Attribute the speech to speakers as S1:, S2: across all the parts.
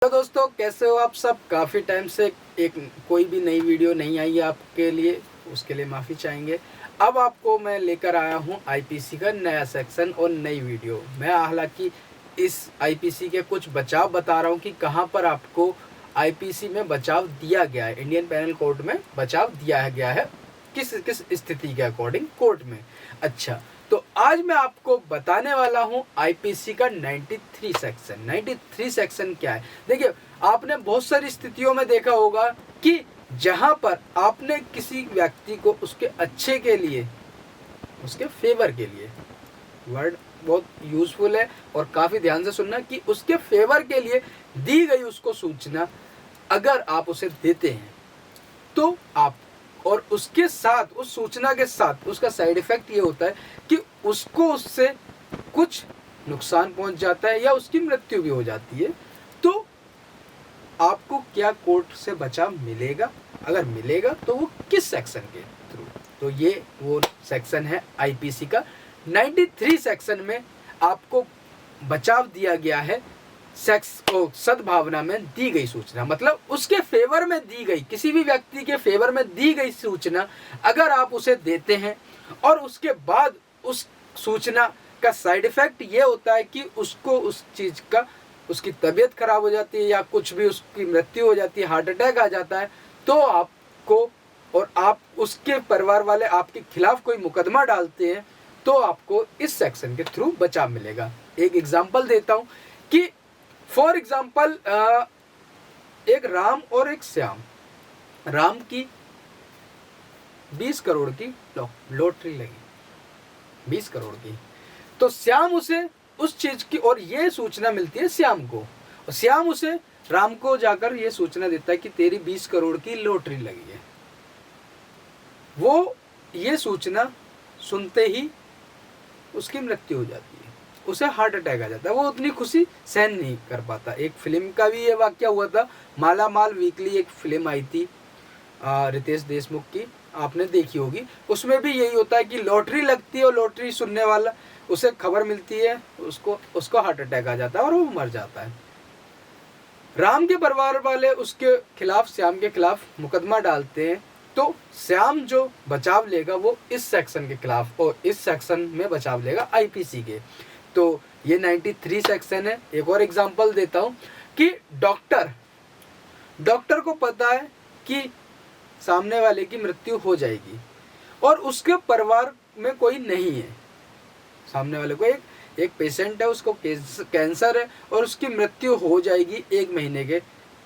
S1: Hello दोस्तों, कैसे हो आप सब। काफ़ी टाइम से एक कोई भी नई वीडियो नहीं आई है आपके लिए, उसके लिए माफ़ी चाहेंगे। अब आपको मैं लेकर आया हूं आईपीसी का नया सेक्शन और नई वीडियो। मैं हालांकि इस आईपीसी के कुछ बचाव बता रहा हूं कि कहां पर आपको आईपीसी में बचाव दिया गया है, इंडियन पेनल कोड में बचाव दिया गया है, किस किस स्थिति के अकॉर्डिंग कोर्ट में। अच्छा, तो आज मैं आपको बताने वाला हूं आईपीसी का 93 सेक्शन। 93 सेक्शन क्या है? देखिए, आपने बहुत सारी स्थितियों में देखा होगा कि जहां पर आपने किसी व्यक्ति को उसके अच्छे के लिए, उसके फेवर के लिए, वर्ड बहुत यूजफुल है और काफी ध्यान से सुनना, कि उसके फेवर के लिए दी गई उसको सूचना अगर आप उसे देते हैं तो आप, और उसके साथ, उस सूचना के साथ उसका साइड इफेक्ट ये होता है कि उसको उससे कुछ नुकसान पहुंच जाता है या उसकी मृत्यु भी हो जाती है, तो आपको क्या कोर्ट से बचाव मिलेगा? अगर मिलेगा तो वो किस सेक्शन के थ्रू? तो ये वो सेक्शन है आईपीसी का 93 सेक्शन में आपको बचाव दिया गया है सद्भावना में दी गई सूचना, मतलब उसके फेवर में दी गई, किसी भी व्यक्ति के फेवर में दी गई सूचना अगर आप उसे देते हैं और उसके बाद उस सूचना का साइड इफेक्ट ये होता है कि उसको उस चीज का, उसकी तबीयत खराब हो जाती है या कुछ भी उसकी मृत्यु हो जाती है, हार्ट अटैक आ जाता है, तो आपको, और आप उसके परिवार वाले आपके खिलाफ कोई मुकदमा डालते हैं, तो आपको इस सेक्शन के थ्रू बचाव मिलेगा। एक एग्जांपल देता हूं कि फॉर एग्जाम्पल एक राम और एक श्याम, राम की 20 करोड़ की लॉटरी लगी, 20 करोड़ की, तो श्याम उसे उस चीज की, और ये सूचना मिलती है श्याम को, और श्याम उसे राम को जाकर ये सूचना देता है कि तेरी 20 करोड़ की लॉटरी लगी है। वो ये सूचना सुनते ही उसकी मृत्यु हो जाती है, उसे हार्ट अटैक आ जाता है, वो उतनी खुशी सहन नहीं कर पाता। एक फिल्म का भी ये वाक्य हुआ था, माला माल वीकली एक फिल्म आई थी रितेश देशमुख की, आपने देखी होगी। उसमें भी यही होता है कि लॉटरी लगती है और लॉटरी सुनने वाला, उसे खबर मिलती है, उसको हार्ट अटैक आ जाता है और वो मर जाता है। राम के परिवार वाले उसके खिलाफ, श्याम के खिलाफ मुकदमा डालते हैं, तो श्याम जो बचाव लेगा वो इस सेक्शन के खिलाफ, और इस सेक्शन में बचाव लेगा आईपीसी के। तो ये 93 सेक्शन है। एक और एग्जांपल देता हूं कि डॉक्टर को पता है कि सामने वाले की मृत्यु हो जाएगी और उसके परिवार में कोई नहीं है, सामने वाले को एक पेशेंट है, उसको कैंसर है और उसकी मृत्यु हो जाएगी 1 महीने के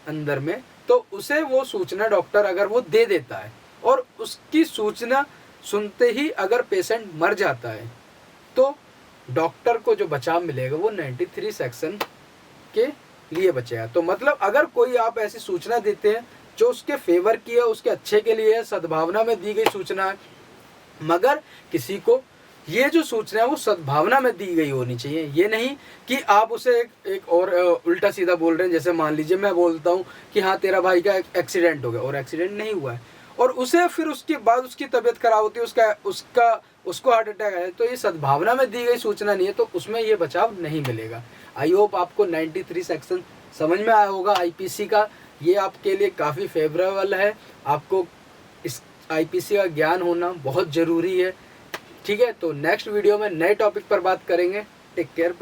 S1: अंदर में, तो उसे वो सूचना डॉक्टर अगर वो दे देता है और उसकी सूचना सुनते ही अगर पेशेंट मर जाता है, तो डॉक्टर को जो बचाव मिलेगा वो 93 सेक्शन के लिए बचेगा। तो मतलब अगर कोई आप ऐसी सूचना देते हैं जो उसके फेवर की है, उसके अच्छे के लिए है, सद्भावना में दी गई सूचना है, मगर किसी को ये जो सूचना है वो सद्भावना में दी गई होनी चाहिए। ये नहीं कि आप उसे एक और उल्टा सीधा बोल रहे हैं। जैसे मान लीजिए मैं बोलता हूँ कि हाँ तेरा भाई का एक्सीडेंट हो गया, और एक्सीडेंट नहीं हुआ है, और उसे फिर उसके बाद उसकी तबीयत खराब होती है, उसको हार्ट अटैक आया, तो ये सद्भावना में दी गई सूचना नहीं है, तो उसमें ये बचाव नहीं मिलेगा। आई होप आपको 93 सेक्शन समझ में आया होगा आईपीसी का। ये आपके लिए काफ़ी फेवरेबल है, आपको इस आईपीसी का ज्ञान होना बहुत ज़रूरी है। ठीक है, तो नेक्स्ट वीडियो में नए टॉपिक पर बात करेंगे। Take care.